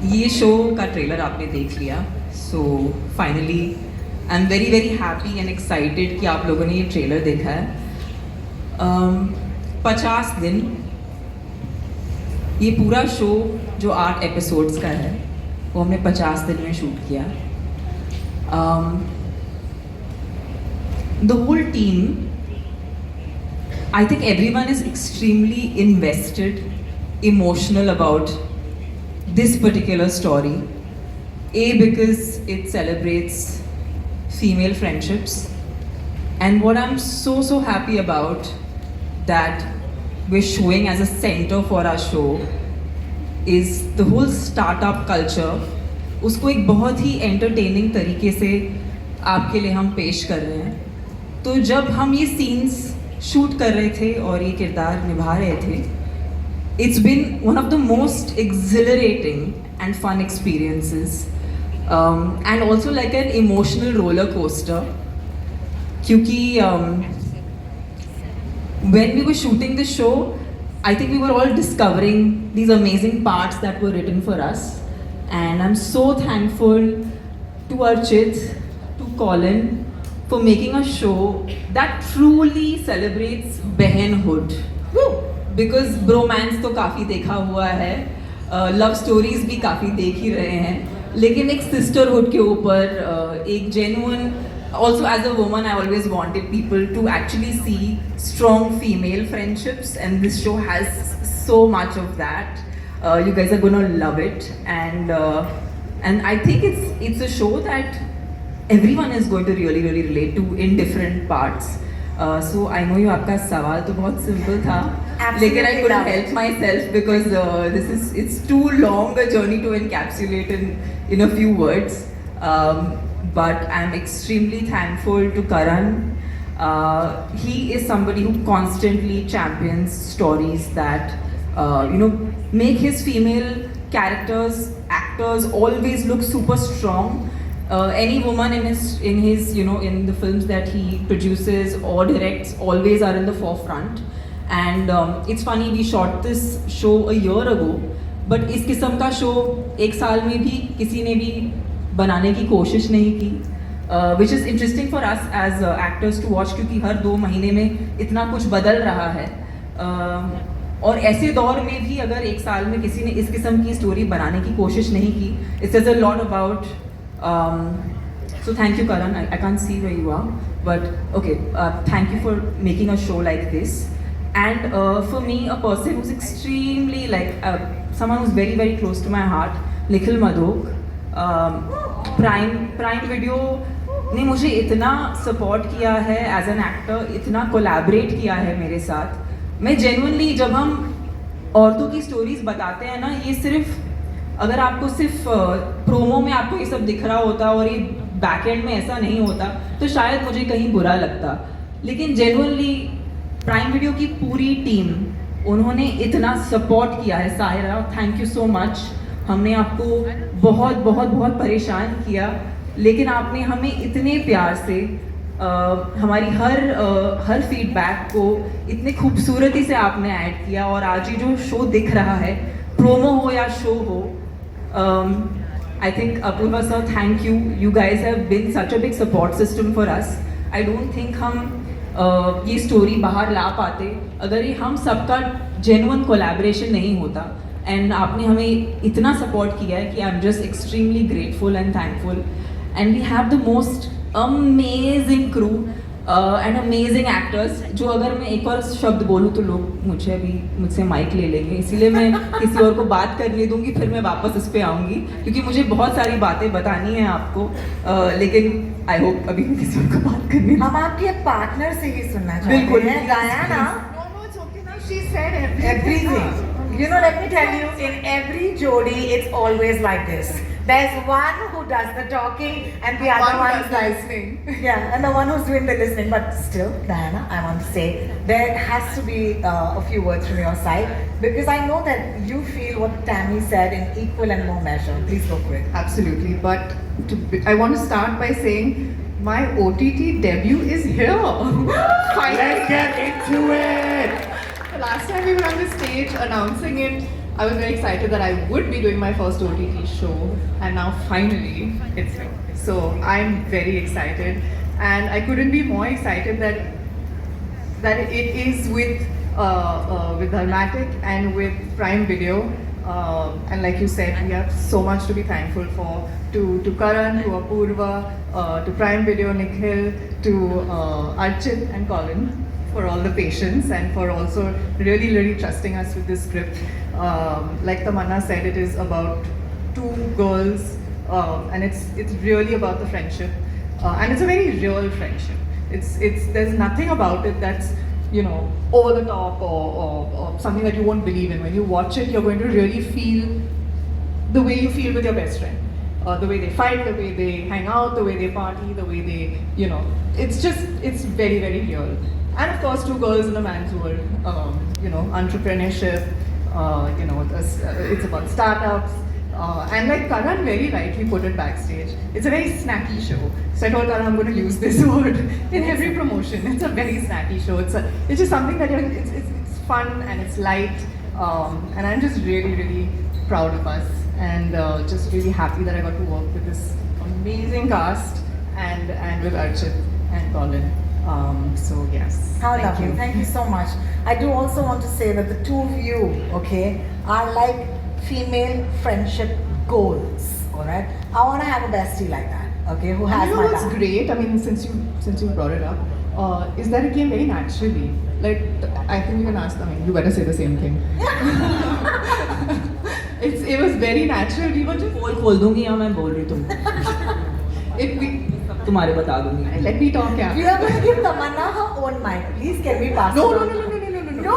ये शो का ट्रेलर आपने देख लिया, so finally I am very very happy and excited कि आप लोगों ने ये ट्रेलर देखा है. 50 दिन, ये पूरा शो जो 8 एपिसोड्स का है वो हमने 50 दिन में शूट किया. The whole team, I think everyone is extremely invested, emotional about this particular story. A, because it celebrates female friendships. And what I'm so happy about that we're showing as a center for our show is the whole startup culture. उसको एक बहुत ही entertaining तरीके से आपके लिए हम पेश कर रहे हैं. तो जब हम ये scenes शूट कर रहे थे और ये किरदार निभा रहे थे, it's been one of the most exhilarating and fun experiences and also like an emotional roller coaster, क्योंकि when we were shooting the show, I think we were all discovering these amazing parts that were written for us, and I'm so thankful to Archit, to Colin, for making a show that truly celebrates बहनhood. Because bromance तो काफ़ी देखा हुआ है, love stories भी काफ़ी देख ही रहे हैं, लेकिन एक sisterhood के ऊपर एक genuine, also as a woman I always wanted people to actually see strong female friendships, and this show has so much of that. You guys are gonna love it, and I think it's a show that everyone is going to really relate to in different parts. So I know you आपका सवाल तो बहुत simple था, लेकिन I couldn't help myself because it's too long a journey to encapsulate in a few words. But I'm extremely thankful to Karan. He is somebody who constantly champions stories that make his female characters, actors always look super strong. Any woman in his in the films that he produces or directs always are in the forefront. And it's funny, we shot this show a year ago, but इस किस्म का show एक साल में भी किसी ने भी बनाने की कोशिश नहीं की, which is interesting for us as actors to watch, क्योंकि हर 2 महीने में इतना कुछ बदल रहा है. और ऐसे दौर में भी अगर एक साल में किसी ने इस किस्म की स्टोरी बनाने की कोशिश नहीं की, it says a lot about. So thank you, Karan. I can't see where you are, but okay. Thank you for making a show like this, and for me, a person who's extremely like someone who's very close to my heart, Nikhil Madhok. Prime Video ने मुझे इतना support किया है as an actor, इतना collaborate किया है मेरे साथ. मैं जेन्युइनली, जब हम औरतों की स्टोरीज बताते हैं ना, ये सिर्फ अगर आपको सिर्फ प्रोमो में आपको ये सब दिख रहा होता और ये बैक एंड में ऐसा नहीं होता तो शायद मुझे कहीं बुरा लगता. लेकिन जेन्युइनली प्राइम वीडियो की पूरी टीम, उन्होंने इतना सपोर्ट किया है. Saira, thank you so much. हमने आपको बहुत परेशान किया, लेकिन आपने हमें इतने प्यार से हमारी हर फीडबैक को इतने खूबसूरती से आपने ऐड किया. और आज ये जो शो दिख रहा है, प्रोमो हो या शो हो, I think Apurva sir, thank you. You guys have been such a big support system for us. I don't think हम ये स्टोरी बाहर ला पाते अगर ये हम सबका जेन्युइन कोलैबोरेशन नहीं होता. एंड आपने हमें इतना सपोर्ट किया है कि I am just extremely grateful and thankful. And we have the most amazing crew and amazing actors, जो अगर मैं एक और शब्द बोलूँ तो लोग मुझसे माइक ले लेंगे, इसीलिए मैं किसी और को बात करने दूंगी, फिर मैं वापस इस पे आऊँगी क्योंकि मुझे बहुत सारी बातें बतानी है आपको. लेकिन आई होप अभी मैं किसी और को बात करने. हम आपके पार्टनर से ही सुनना चाहते हैं. Diana, No, it's okay now. She said everything. Let me tell you, in every jodi, it's always like this. There's one who does the talking and the other one does the listening. Yeah, and the one who's doing the listening. But still, Diana, I want to say there has to be a few words from your side, because I know that you feel what Tammy said in equal and more measure. Please go for it. Absolutely. But I want to start by saying my OTT debut is here. Finally. Let's get into it! The last time we were on the stage announcing it, I was very excited that I would be doing my first OTT show, and now finally it's here. So I'm very excited, and I couldn't be more excited that it is with Dharmatic and with Prime Video. And like you said, we have so much to be thankful for to Karan, to Apurva, to Prime Video, Nikhil, to Archit and Colin for all the patience and for also really trusting us with this script. Like Tamanna said, it is about two girls, and it's really about the friendship, and it's a very real friendship. It's there's nothing about it that's over the top or something that you won't believe in. When you watch it, you're going to really feel the way you feel with your best friend. The way they fight, the way they hang out, the way they party, the way they, it's very real. And of course, two girls in a man's world, entrepreneurship, it's about startups. And like Karan very rightly put it backstage, it's a very snacky show. So I told Karan I'm going to use this word in every promotion. It's a very snacky show. It's just something that it's fun and it's light. And I'm just really proud of us and just really happy that I got to work with this amazing cast and with Archit and Colin. So yes. How thank lovely. you. Thank you so much. I do also want to say that the two of you, okay, are like female friendship goals, all right? I want to have a bestie like that, okay, who has You know my what's back. great? I mean, since you brought it up, is that it came very naturally. Like, I think you can ask them. I mean, you better say the same thing. It was very natural. We were just. पोल खोल दूंगी या मैं बोल रही तुम तुम्हारे बता दूंगी. Let me talk, yeah. We are going to give Tamanna her own mic. Please, can we pass No. it on? No.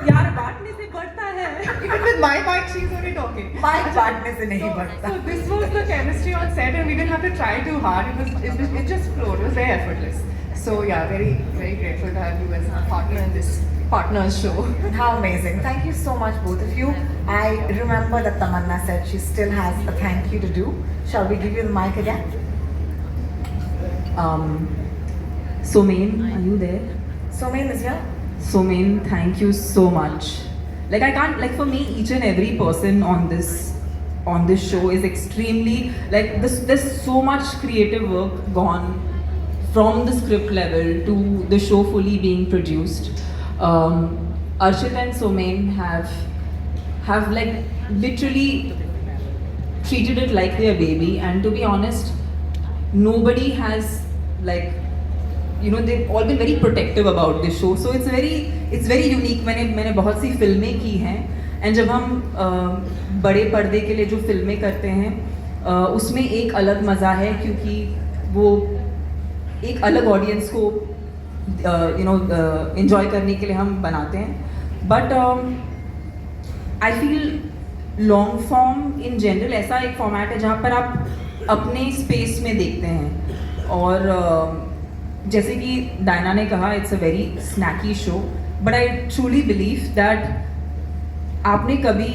यार बांटने से बढ़ता है. Even with my mic, she's only talking. Mic बांटने से नहीं बढ़ता. So this was the chemistry on set, and we didn't have to try too hard. It just flowed. It was very effortless. So yeah, very grateful to have you as a partner in this partners show. How amazing. Thank you so much, both of you. I remember that Tamanna said she still has a thank you to do. Shall we give you the mic again? Somain, are you there? Somain is here. Somain, thank you so much. Like I can't, like for me, each and every person on this show is extremely, like there's so much creative work gone from the script level to the show fully being produced. Archit and Somain have like literally treated it like their baby, and to be honest, nobody has like they've all been very protective about this show. So it's very unique. मैंने बहुत सी फिल्में की हैं, and जब हम बड़े पर्दे के लिए जो फिल्में करते हैं उसमें एक अलग मज़ा है क्योंकि वो एक अलग ऑडियंस को enjoy करने के लिए हम बनाते हैं. But I feel long form in general ऐसा एक फॉर्मेट है जहाँ पर आप अपने स्पेस में देखते हैं. और जैसे कि डायना ने कहा, it's a very snaky show, but I truly believe that आपने कभी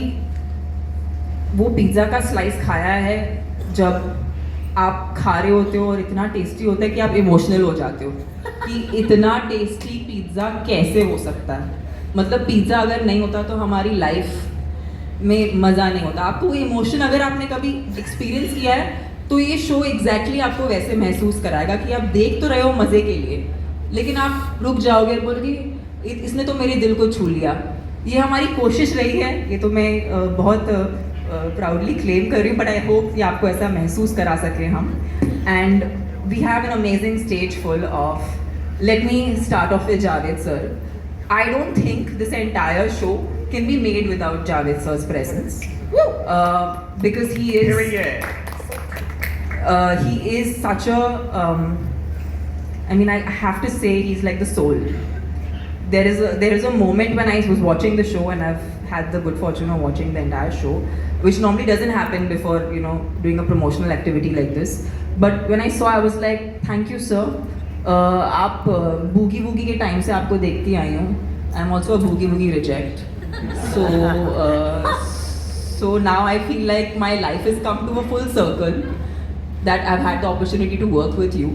वो पिज़्ज़ा का स्लाइस खाया है जब आप खा रहे होते हो और इतना टेस्टी होता है कि आप इमोशनल हो जाते हो कि इतना टेस्टी पिज़्ज़ा कैसे हो सकता है. मतलब पिज़्ज़ा अगर नहीं होता तो हमारी लाइफ में मज़ा नहीं होता. आपको वो इमोशन अगर आपने कभी एक्सपीरियंस किया है तो ये शो एग्जैक्टली आपको वैसे महसूस कराएगा कि आप देख तो रहे हो मज़े के लिए, लेकिन आप रुक जाओगे और बोलोगे इसने तो मेरे दिल को छू लिया. ये हमारी कोशिश रही है, ये तो मैं बहुत प्राउडली क्लेम कर रही हूँ, बट आई होप ये आपको ऐसा महसूस करा सके हम. And we have an amazing stage full of, let me start off with Javed sir. I don't think this entire show can be made without Javed sir's presence. Because he is such a, I mean, I have to say he's like the soul. There is a moment when I was watching the show, and I've had the good fortune of watching the entire show, which normally doesn't happen before, doing a promotional activity like this. But when I saw, I was like, thank you sir. आप boogie woogie के time से आपको देखती आई हूँ. I am also a boogie woogie reject. So now I feel like my life has come to a full circle, that I've had the opportunity to work with you,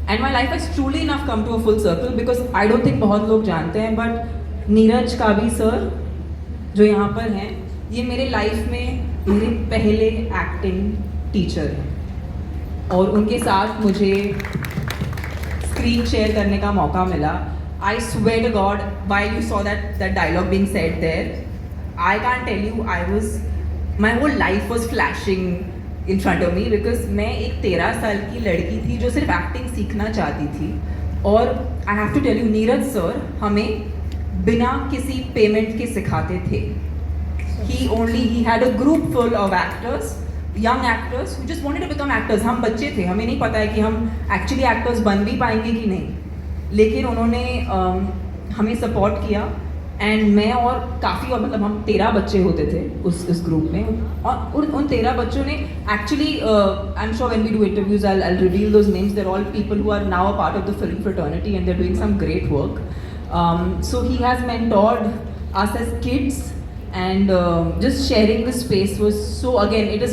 and my life has truly enough come to a full circle because I don't think बहुत लोग जानते हैं, but Neeraj Kabi sir जो यहाँ पर हैं, ये मेरे लाइफ में मेरे पहले एक्टिंग टीचर हैं और उनके साथ मुझे स्क्रीन शेयर करने का मौका मिला. I swear to God, while you saw that dialogue being said there, I can't tell you, my whole life was flashing in front of me because मैं एक 13 साल की लड़की थी जो सिर्फ एक्टिंग सीखना चाहती थी. और I have to tell you, Neeraj sir हमें बिना किसी पेमेंट के सिखाते थे. He had a group full of actors, young actors who just wanted to become actors. हम बच्चे थे, हमें नहीं पता है कि हम actually actors बन भी पाएंगे कि नहीं, लेकिन उन्होंने हमें सपोर्ट किया. एंड मैं और काफ़ी और मतलब हम 13 बच्चे होते थे उस ग्रुप में. और उन 13 बच्चों ने actually I am sure when we do interviews I reveal those names. They're all people who are now a part of the film fraternity and they're doing some great work. So he has mentored us as kids and just sharing the space was so, again, it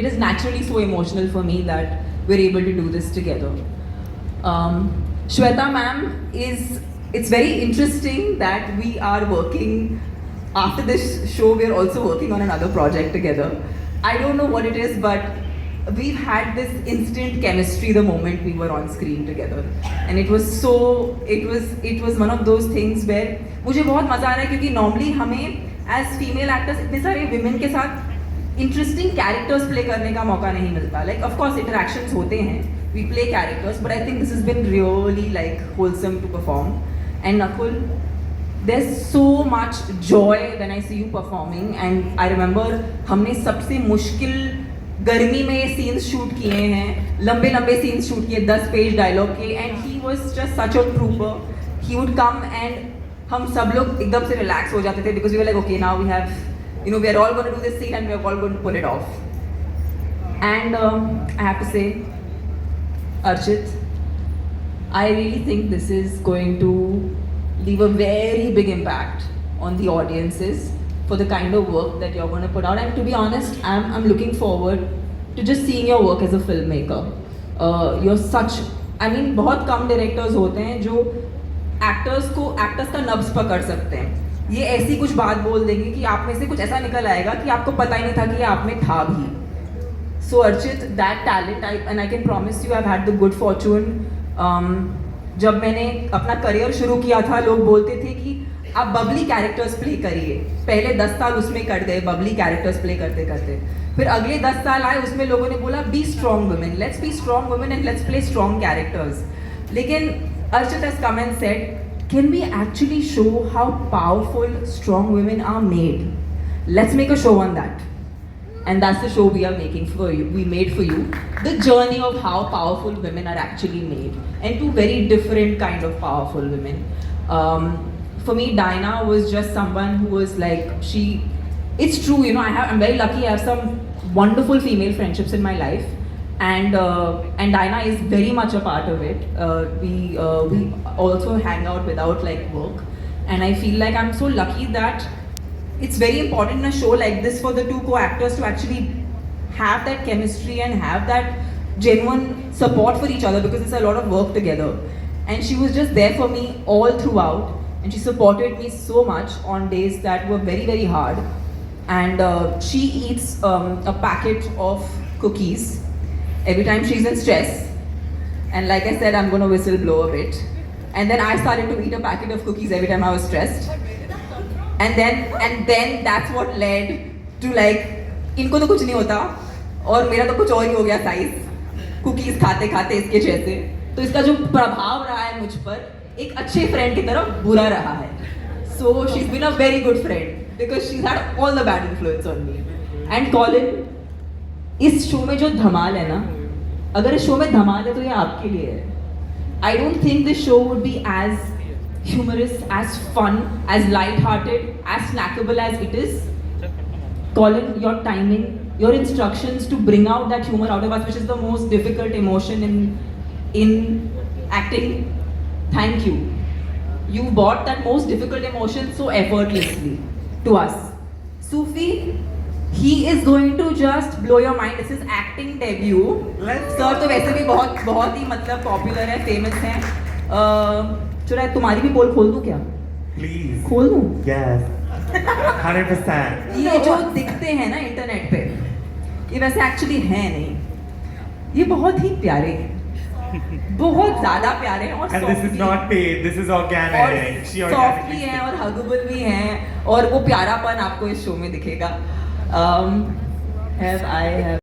is naturally so emotional for me that we're able to do this together. Shweta ma'am, it's very interesting that we are working, after this show we're also working on another project together. I don't know what it is, but we've had this instant chemistry the moment we were on screen together, and it was one of those things where मुझे बहुत मज़ा आ रहा है क्योंकि normally हमें as female actors इतने सारे women के साथ इंटरेस्टिंग कैरेक्टर्स प्ले करने का मौका नहीं मिलता. लाइक ऑफ कोर्स इंटरेक्शंस होते हैं, we play characters, but I think this has been really like wholesome to perform. And Nakul, there's so much joy when I see you performing. And I remember हमने सबसे मुश्किल गर्मी में ये scenes shoot किए हैं, लंबे scenes shoot किए 10 पेज डायलॉग के. And he was just such a trooper. He would come and हम सब लोग एकदम से relax हो जाते थे because we were like, okay, now we have, we are all going to do this scene and we are all going to pull it off. And I have to say, Archit, I really think this is going to leave a very big impact on the audiences for the kind of work that you're going to put out. And to be honest, I'm looking forward to just seeing your work as a filmmaker. You're such, बहुत कम directors होते हैं जो actors का नब्ज पकड़ सकते हैं. ये ऐसी कुछ बात बोल देंगे कि आप में से कुछ ऐसा निकल आएगा कि आपको पता ही नहीं था कि ये आप में था भी. So Archit, that talent, and I can promise you, I've had the good fortune. जब मैंने अपना करियर शुरू किया था, लोग बोलते थे कि आप बबली कैरेक्टर्स प्ले करिए. पहले 10 साल उसमें कट गए बबली कैरेक्टर्स प्ले करते करते. फिर अगले 10 साल आए, उसमें लोगों ने बोला be strong women, let's be strong women and let's play strong characters. लेकिन Archit has come and said, can we actually show how powerful strong women are made? Let's make a show on that. And that's the show we are making for you. We made for you the journey of how powerful women are actually made, and two very different kind of powerful women. For me, Dinah was just someone who was like, it's true, I'm very lucky. I have some wonderful female friendships in my life, and Dinah is very much a part of it. We also hang out without like work, and I feel like I'm so lucky that it's very important in a show like this for the two co-actors to actually have that chemistry and have that genuine support for each other, because it's a lot of work together. And she was just there for me all throughout, and she supported me so much on days that were very, very hard. And she eats a packet of cookies every time she's in stress. And like I said, I'm going to whistle blow a bit. And then I started to eat a packet of cookies every time I was stressed. And then that's what led to like, इनको तो कुछ नहीं होता और मेरा तो कुछ और ही हो गया साइज, कुकीज खाते खाते इसके जैसे. तो इसका जो प्रभाव रहा है मुझ पर एक अच्छे फ्रेंड की तरफ बुरा रहा है. So she's been a very good friend because she's had all the bad influence on me. And Colin, इस शो में जो धमाल है ना, अगर इस शो में धमाल है तो ये आपके लिए है. I don't think this show would be as humorous, as fun, as light-hearted, as snackable as it is. Colin, your timing, your instructions to bring out that humor out of us, which is the most difficult emotion in acting. Thank you. You brought that most difficult emotion so effortlessly to us. Sufi, he is going to just blow your mind. This is acting debut. Sir तो वैसे भी बहुत ही मतलब popular है, famous है. चलो तुम्हारी भी पोल खोल दूँ क्या? Please. खोल दूँ? Yes. 100%. ये जो दिखते हैं ना इंटरनेट पे, ये वैसे एक्चुअली हैं नहीं, ये बहुत ही प्यारे हैं, बहुत ज्यादा प्यारे हैं और And this is softly- not paid, this is organic. She और सॉफ्ट भी organically हैं और हगेबल भी हैं और वो प्यारापन आपको इस शो में दिखेगा. Have I have